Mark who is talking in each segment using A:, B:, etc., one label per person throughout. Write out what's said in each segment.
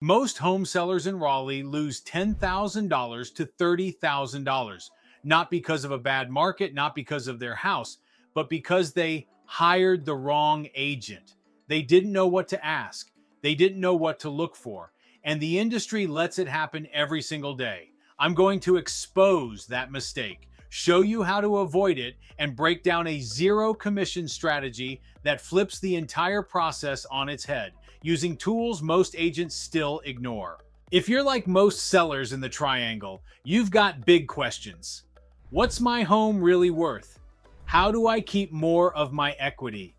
A: Most home sellers in Raleigh lose $10,000 to $30,000, not because of a bad market, not because of their house, but because they hired the wrong agent. They didn't know what to ask, they didn't know what to look for, and the industry lets it happen every single day. I'm going to expose that mistake, show you how to avoid it, and break down a zero commission strategy that flips the entire process on its head, using tools most agents still ignore. If you're like most sellers in the triangle, you've got big questions. What's my home really worth? How do I keep more of my equity?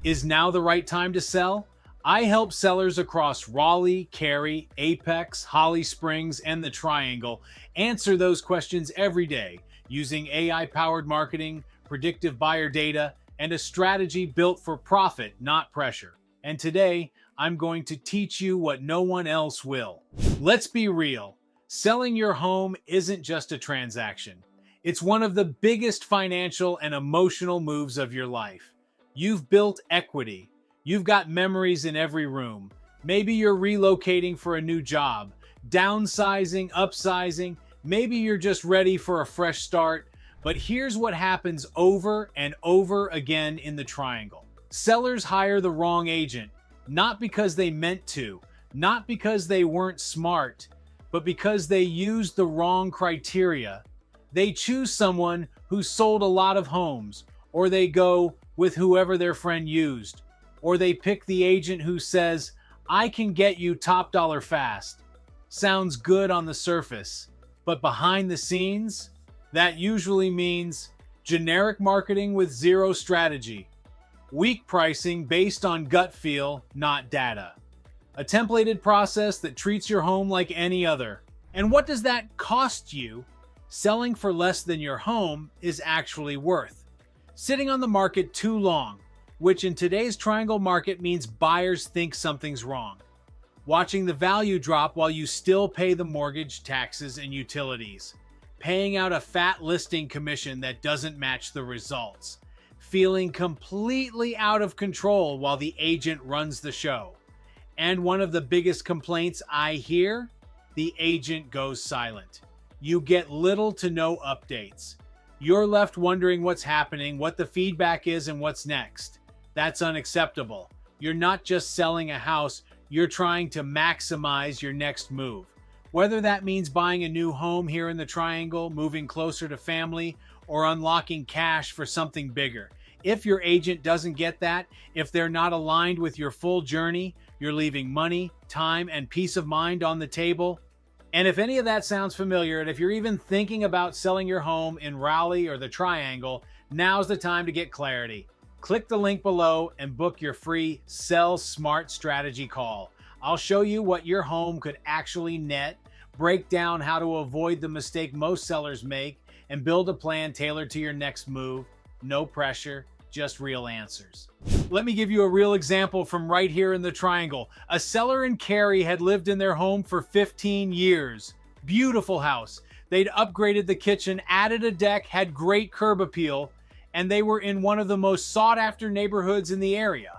A: Is now the right time to sell? I help sellers across Raleigh, Cary, Apex, Holly Springs, and the Triangle answer those questions every day using AI-powered marketing, predictive buyer data, and a strategy built for profit, not pressure. And today, I'm going to teach you what no one else will. Let's be real. Selling your home isn't just a transaction. It's one of the biggest financial and emotional moves of your life. You've built equity. You've got memories in every room. Maybe you're relocating for a new job, downsizing, upsizing. Maybe you're just ready for a fresh start. But here's what happens over and over again in the triangle. Sellers hire the wrong agent, not because they meant to, not because they weren't smart, but because they used the wrong criteria. They choose someone who sold a lot of homes, or they go with whoever their friend used, or they pick the agent who says, "I can get you top dollar fast." Sounds good on the surface, but behind the scenes, that usually means generic marketing with zero strategy, weak pricing based on gut feel, not data, a templated process that treats your home like any other. And what does that cost you? Selling for less than your home is actually worth. Sitting on the market too long, which in today's triangle market means buyers think something's wrong. Watching the value drop while you still pay the mortgage, taxes, and utilities. Paying out a fat listing commission that doesn't match the results. Feeling completely out of control while the agent runs the show. And one of the biggest complaints I hear, the agent goes silent. You get little to no updates. You're left wondering what's happening, what the feedback is, and what's next. That's unacceptable. You're not just selling a house, you're trying to maximize your next move. Whether that means buying a new home here in the Triangle, moving closer to family, or unlocking cash for something bigger. If your agent doesn't get that, if they're not aligned with your full journey, you're leaving money, time, and peace of mind on the table. And if any of that sounds familiar, and if you're even thinking about selling your home in Raleigh or the Triangle, now's the time to get clarity. Click the link below and book your free Sell Smart Strategy call. I'll show you what your home could actually net, break down how to avoid the mistake most sellers make, and build a plan tailored to your next move. No pressure, just real answers. Let me give you a real example from right here in the Triangle. A seller in Cary had lived in their home for 15 years. Beautiful house. They'd upgraded the kitchen, added a deck, had great curb appeal, and they were in one of the most sought-after neighborhoods in the area.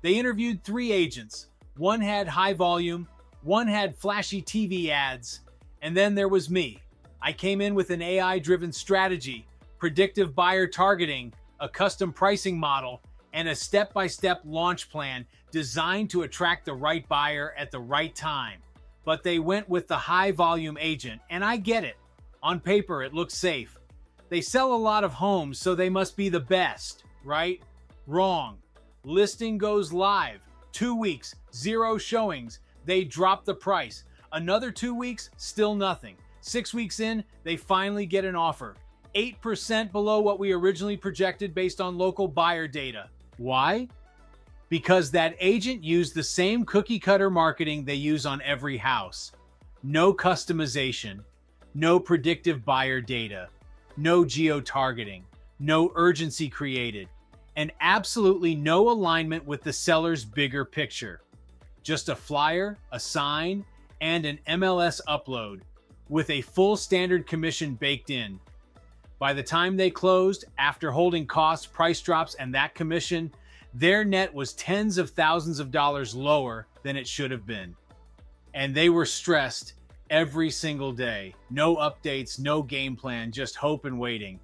A: They interviewed 3 agents. One had high volume, one had flashy TV ads, and then there was me. I came in with an AI-driven strategy, predictive buyer targeting, a custom pricing model, and a step-by-step launch plan designed to attract the right buyer at the right time. But they went with the high-volume agent, and I get it. On paper, it looks safe. They sell a lot of homes, so they must be the best, right? Wrong. Listing goes live. 2 weeks, 0 showings. They drop the price. Another 2 weeks, still nothing. 6 weeks in, they finally get an offer. 8% below what we originally projected based on local buyer data. Why? Because that agent used the same cookie-cutter marketing they use on every house. No customization, no predictive buyer data, no geo-targeting, no urgency created, and absolutely no alignment with the seller's bigger picture. Just a flyer, a sign, and an MLS upload, with a full standard commission baked in. By the time they closed, after holding costs, price drops, and that commission, their net was tens of thousands of dollars lower than it should have been. and they were stressed every single day. No updates, no game plan, just hope and waiting.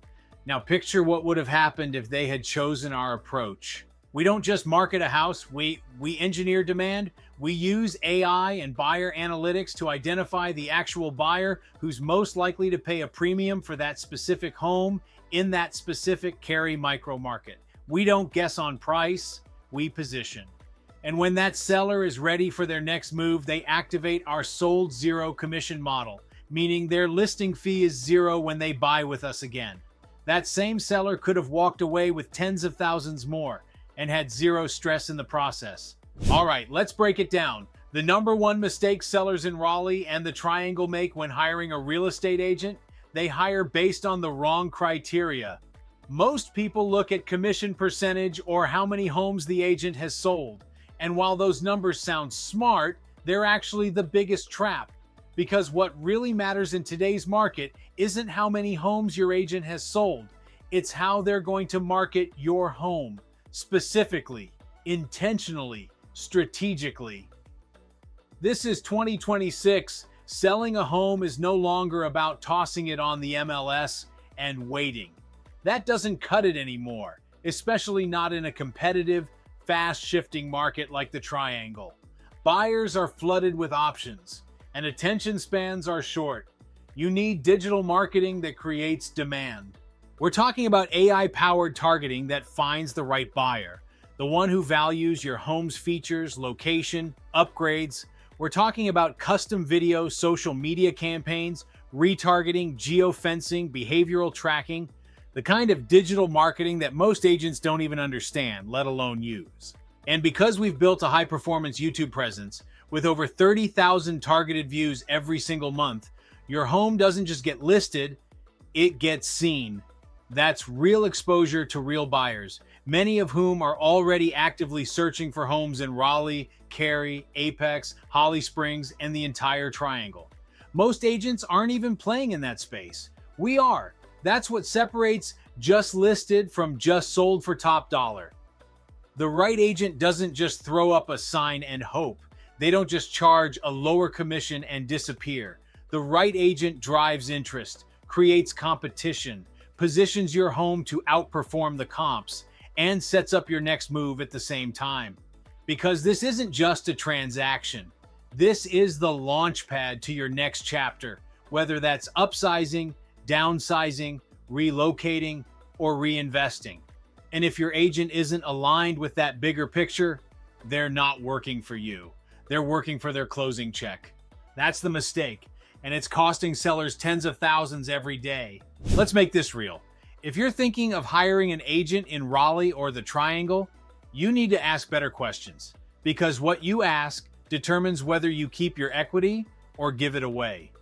A: Now picture what would have happened if they had chosen our approach. We don't just market a house, we engineer demand. We use AI and buyer analytics to identify the actual buyer who's most likely to pay a premium for that specific home in that specific Cary micro market. We don't guess on price, we position. And when that seller is ready for their next move, they activate our sold zero commission model, meaning their listing fee is zero when they buy with us again. That same seller could have walked away with tens of thousands more and had zero stress in the process. All right, let's break it down. The number one mistake sellers in Raleigh and the Triangle make when hiring a real estate agent, they hire based on the wrong criteria. Most people look at commission percentage or how many homes the agent has sold. And while those numbers sound smart, they're actually the biggest trap. Because what really matters in today's market isn't how many homes your agent has sold. It's how they're going to market your home, specifically, intentionally, strategically. This is 2026. Selling a home is no longer about tossing it on the MLS and waiting. That doesn't cut it anymore, especially not in a competitive, fast-shifting market like the Triangle. Buyers are flooded with options, and attention spans are short. You need digital marketing that creates demand. We're talking about AI-powered targeting that finds the right buyer, the one who values your home's features, location, upgrades. We're talking about custom video, social media campaigns, retargeting, geofencing, behavioral tracking, the kind of digital marketing that most agents don't even understand, let alone use. And because we've built a high-performance YouTube presence with over 30,000 targeted views every single month, your home doesn't just get listed, it gets seen. That's real exposure to real buyers, many of whom are already actively searching for homes in Raleigh, Cary, Apex, Holly Springs, and the entire Triangle. Most agents aren't even playing in that space. We are. That's what separates just listed from just sold for top dollar. The right agent doesn't just throw up a sign and hope. They don't just charge a lower commission and disappear. The right agent drives interest, creates competition, positions your home to outperform the comps, and sets up your next move at the same time. Because this isn't just a transaction. This is the launch pad to your next chapter, whether that's upsizing, downsizing, relocating, or reinvesting. And if your agent isn't aligned with that bigger picture, they're not working for you. They're working for their closing check. That's the mistake, and it's costing sellers tens of thousands every day. Let's make this real. If you're thinking of hiring an agent in Raleigh or the Triangle, you need to ask better questions, because what you ask determines whether you keep your equity or give it away.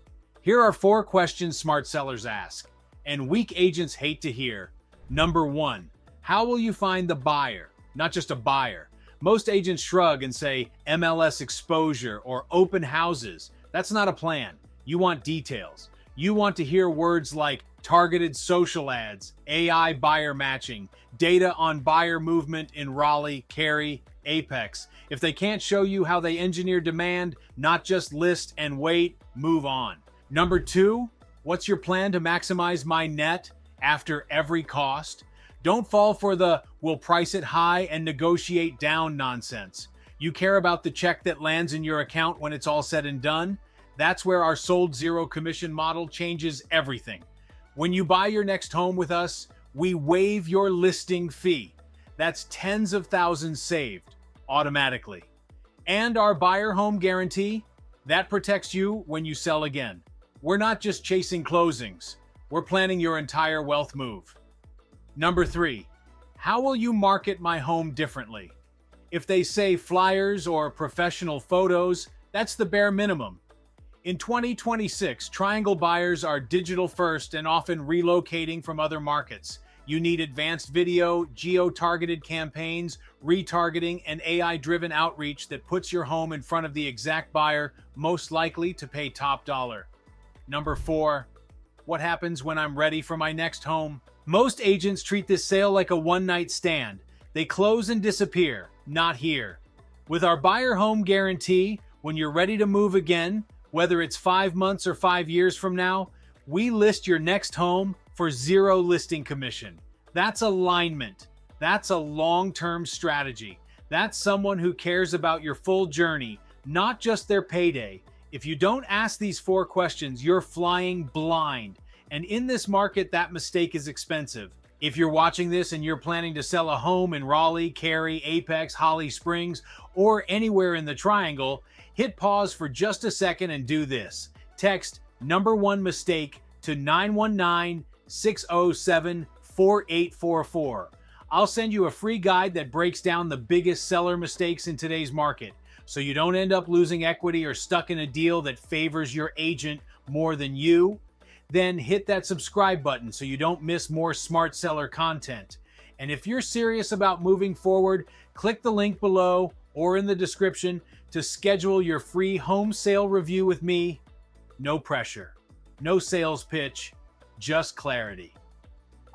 A: Here are 4 questions smart sellers ask, and weak agents hate to hear. Number 1, how will you find the buyer? Not just a buyer. Most agents shrug and say MLS exposure or open houses. That's not a plan. You want details. You want to hear words like targeted social ads, AI buyer matching, data on buyer movement in Raleigh, Cary, Apex. If they can't show you how they engineer demand, not just list and wait, move on. Number 2, what's your plan to maximize my net after every cost? Don't fall for the we'll price it high and negotiate down nonsense. You care about the check that lands in your account when it's all said and done? That's where our sold zero commission model changes everything. When you buy your next home with us, we waive your listing fee. That's tens of thousands saved automatically. And our buyer home guarantee, that protects you when you sell again. We're not just chasing closings. We're planning your entire wealth move. Number 3, how will you market my home differently? If they say flyers or professional photos, that's the bare minimum. In 2026, Triangle buyers are digital first and often relocating from other markets. You need advanced video, geo-targeted campaigns, retargeting, and AI-driven outreach that puts your home in front of the exact buyer most likely to pay top dollar. Number 4, what happens when I'm ready for my next home? Most agents treat this sale like a one-night stand. They close and disappear, not here. With our buyer home guarantee, When you're ready to move again, whether it's 5 months or 5 years from now, we list your next home for 0 listing commission. That's alignment. That's a long-term strategy. That's someone who cares about your full journey, not just their payday. If you don't ask these 4 questions, you're flying blind. And in this market, that mistake is expensive. If you're watching this and you're planning to sell a home in Raleigh, Cary, Apex, Holly Springs, or anywhere in the Triangle, hit pause for just a second and do this. Text #1 mistake to 919-607-4844. I'll send you a free guide that breaks down the biggest seller mistakes in today's market, so you don't end up losing equity or stuck in a deal that favors your agent more than you. Then hit that subscribe button so you don't miss more smart seller content. And if you're serious about moving forward, click the link below or in the description to schedule your free home sale review with me. No pressure, no sales pitch, just clarity.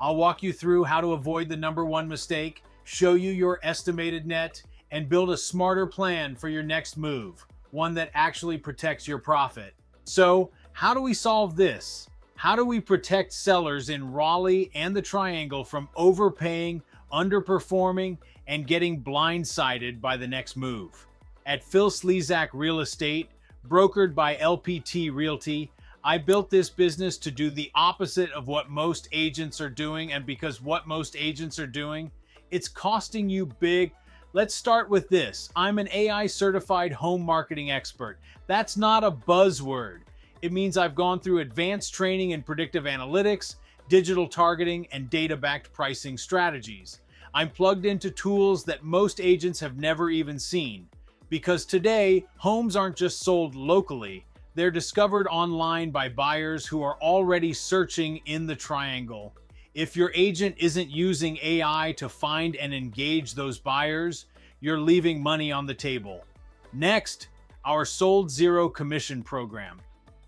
A: I'll walk you through how to avoid the #1 mistake, show you your estimated net, and build a smarter plan for your next move, one that actually protects your profit. So, how do we solve this? How do we protect sellers in Raleigh and the Triangle from overpaying, underperforming, and getting blindsided by the next move? At Phil Slezak Real Estate, brokered by LPT Realty, I built this business to do the opposite of what most agents are doing, and because what most agents are doing, it's costing you big. Let's start with this. I'm an AI certified home marketing expert. That's not a buzzword. It means I've gone through advanced training in predictive analytics, digital targeting, and data-backed pricing strategies. I'm plugged into tools that most agents have never even seen. Because today, homes aren't just sold locally, they're discovered online by buyers who are already searching in the Triangle. If your agent isn't using AI to find and engage those buyers, you're leaving money on the table. Next, our Sold Zero Commission program.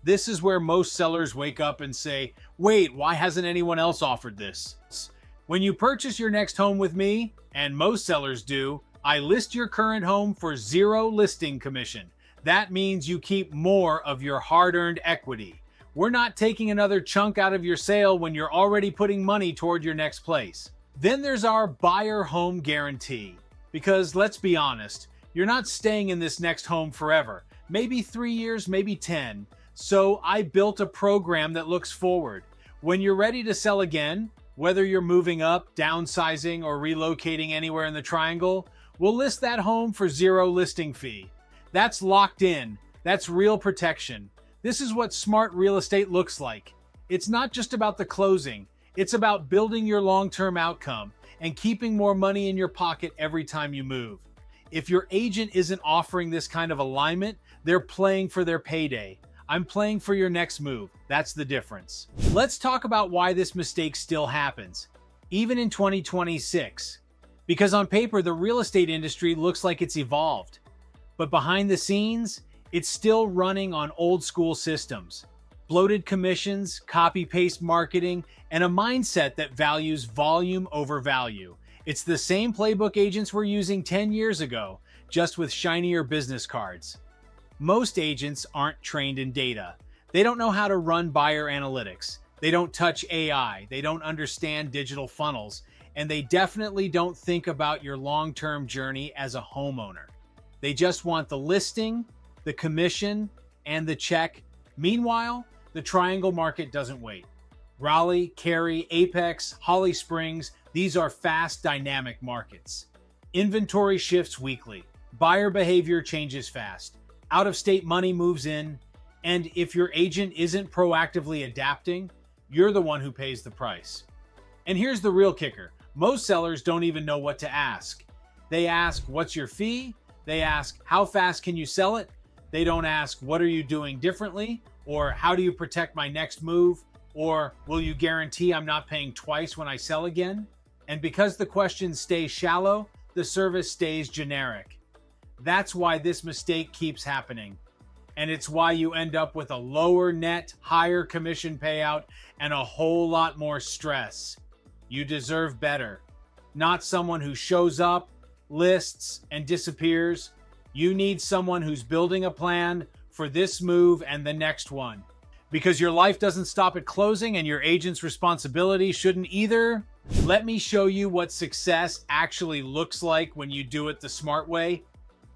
A: This is where most sellers wake up and say, wait, why hasn't anyone else offered this? When you purchase your next home with me, and most sellers do, I list your current home for 0 listing commission. That means you keep more of your hard-earned equity. We're not taking another chunk out of your sale when you're already putting money toward your next place. Then there's our buyer home guarantee. Because let's be honest, you're not staying in this next home forever. Maybe 3 years, maybe 10. So I built a program that looks forward. When you're ready to sell again, whether you're moving up, downsizing, or relocating anywhere in the Triangle, we'll list that home for 0 listing fee. That's locked in. That's real protection. This is what smart real estate looks like. It's not just about the closing. It's about building your long-term outcome and keeping more money in your pocket every time you move. If your agent isn't offering this kind of alignment, they're playing for their payday. I'm playing for your next move. That's the difference. Let's talk about why this mistake still happens, even in 2026. Because on paper, the real estate industry looks like it's evolved. But behind the scenes, it's still running on old school systems. Bloated commissions, copy-paste marketing, and a mindset that values volume over value. It's the same playbook agents were using 10 years ago, just with shinier business cards. Most agents aren't trained in data. They don't know how to run buyer analytics. They don't touch AI. They don't understand digital funnels. And they definitely don't think about your long-term journey as a homeowner. They just want the listing, the commission, and the check. Meanwhile, the Triangle market doesn't wait. Raleigh, Cary, Apex, Holly Springs, these are fast, dynamic markets. Inventory shifts weekly. Buyer behavior changes fast. Out-of-state money moves in, and if your agent isn't proactively adapting, you're the one who pays the price. And here's the real kicker. Most sellers don't even know what to ask. They ask, what's your fee? They ask, how fast can you sell it? They don't ask, what are you doing differently? Or how do you protect my next move? Or will you guarantee I'm not paying twice when I sell again? And because the questions stay shallow, the service stays generic. That's why this mistake keeps happening. And it's why you end up with a lower net, higher commission payout, and a whole lot more stress. You deserve better. Not someone who shows up, lists, and disappears. You need someone who's building a plan for this move and the next one. Because your life doesn't stop at closing and your agent's responsibility shouldn't either. Let me show you what success actually looks like when you do it the smart way.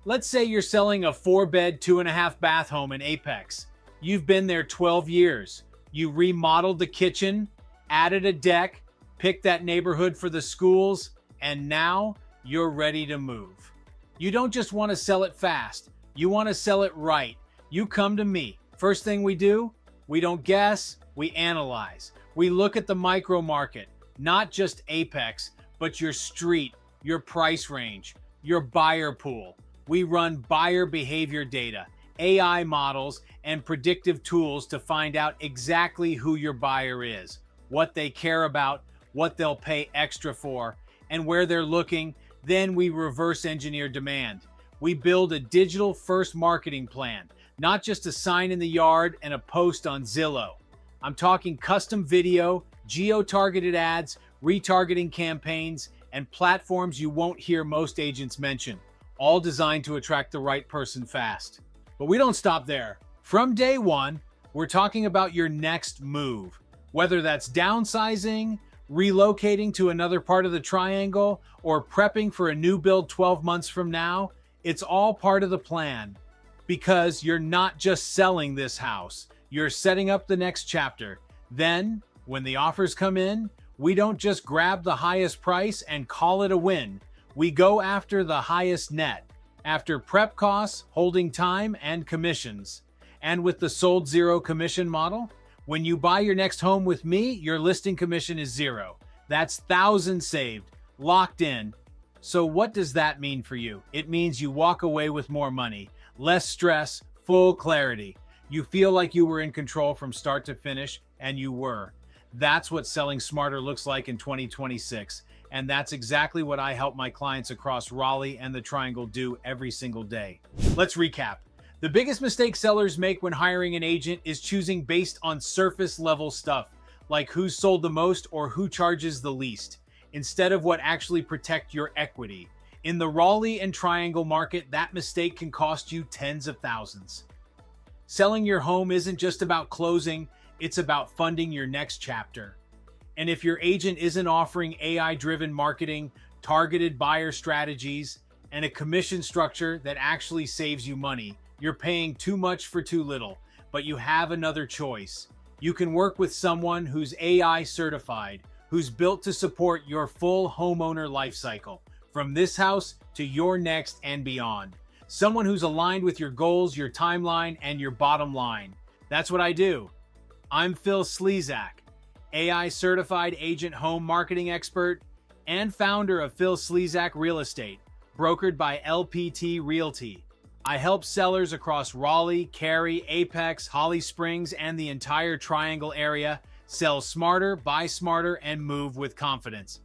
A: Let's say you're selling a 4-bed, 2.5-bath home in Apex. You've been there 12 years. You remodeled the kitchen, added a deck, picked that neighborhood for the schools, and now you're ready to move. You don't just want to sell it fast. You want to sell it right. You come to me. First thing we do, we don't guess, we analyze. We look at the micro market, not just Apex, but your street, your price range, your buyer pool. We run buyer behavior data, AI models, and predictive tools to find out exactly who your buyer is, what they care about, what they'll pay extra for, and where they're looking. Then we reverse engineer demand. We build a digital-first marketing plan, not just a sign in the yard and a post on Zillow. I'm talking custom video, geo-targeted ads, retargeting campaigns, and platforms you won't hear most agents mention, all designed to attract the right person fast. But we don't stop there. From day one, we're talking about your next move, whether that's downsizing, relocating to another part of the triangle, or prepping for a new build 12 months from now. It's all part of the plan, because you're not just selling this house, you're setting up the next chapter. Then, when the offers come in, we don't just grab the highest price and call it a win. We go after the highest net, after prep costs, holding time, and commissions. And with the sold zero commission model, when you buy your next home with me, your listing commission is zero. That's thousands saved, locked in. So what does that mean for you? It means you walk away with more money, less stress, full clarity. You feel like you were in control from start to finish, and you were. That's what selling smarter looks like in 2026. And that's exactly what I help my clients across Raleigh and the Triangle do every single day. Let's recap. The biggest mistake sellers make when hiring an agent is choosing based on surface level stuff, like who's sold the most or who charges the least, instead of what actually protect your equity. In the Raleigh and Triangle market, that mistake can cost you tens of thousands. Selling your home isn't just about closing, it's about funding your next chapter. And if your agent isn't offering AI-driven marketing, targeted buyer strategies, and a commission structure that actually saves you money, you're paying too much for too little. But you have another choice. You can work with someone who's AI certified, who's built to support your full homeowner lifecycle, from this house to your next and beyond. Someone who's aligned with your goals, your timeline, and your bottom line. That's what I do. I'm 𝐂𝐈-𝐂𝐈, AI certified agent home marketing expert and founder of 𝐂𝐈-𝐂𝐈 Real Estate, brokered by LPT Realty. I help sellers across Raleigh, Cary, Apex, Holly Springs, and the entire Triangle area sell smarter, buy smarter, and move with confidence.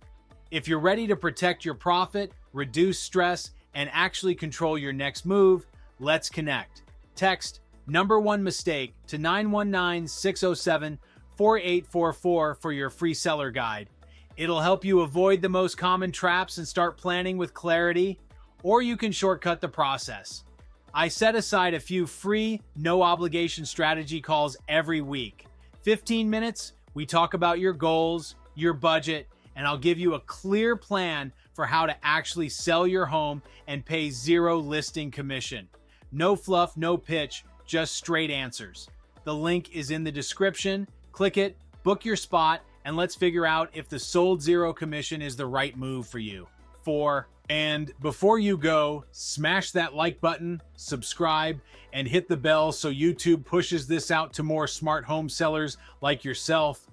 A: If you're ready to protect your profit, reduce stress, and actually control your next move, let's connect. Text #1 mistake to 919-607-4844 for your free seller guide. It'll help you avoid the most common traps and start planning with clarity, or you can shortcut the process. I set aside a few free, no-obligation strategy calls every week. 15 minutes, we talk about your goals, your budget, and I'll give you a clear plan for how to actually sell your home and pay zero listing commission. No fluff, no pitch, just straight answers. The link is in the description. Click it, book your spot, and let's figure out if the sold zero commission is the right move for you. And before you go, smash that like button, subscribe, and hit the bell so YouTube pushes this out to more smart home sellers like yourself.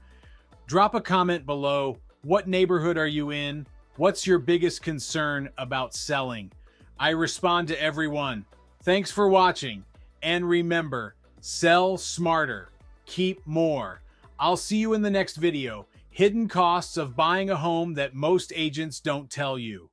A: Drop a comment below. What neighborhood are you in? What's your biggest concern about selling? I respond to everyone. Thanks for watching. And remember, sell smarter, keep more. I'll see you in the next video. Hidden costs of buying a home that most agents don't tell you.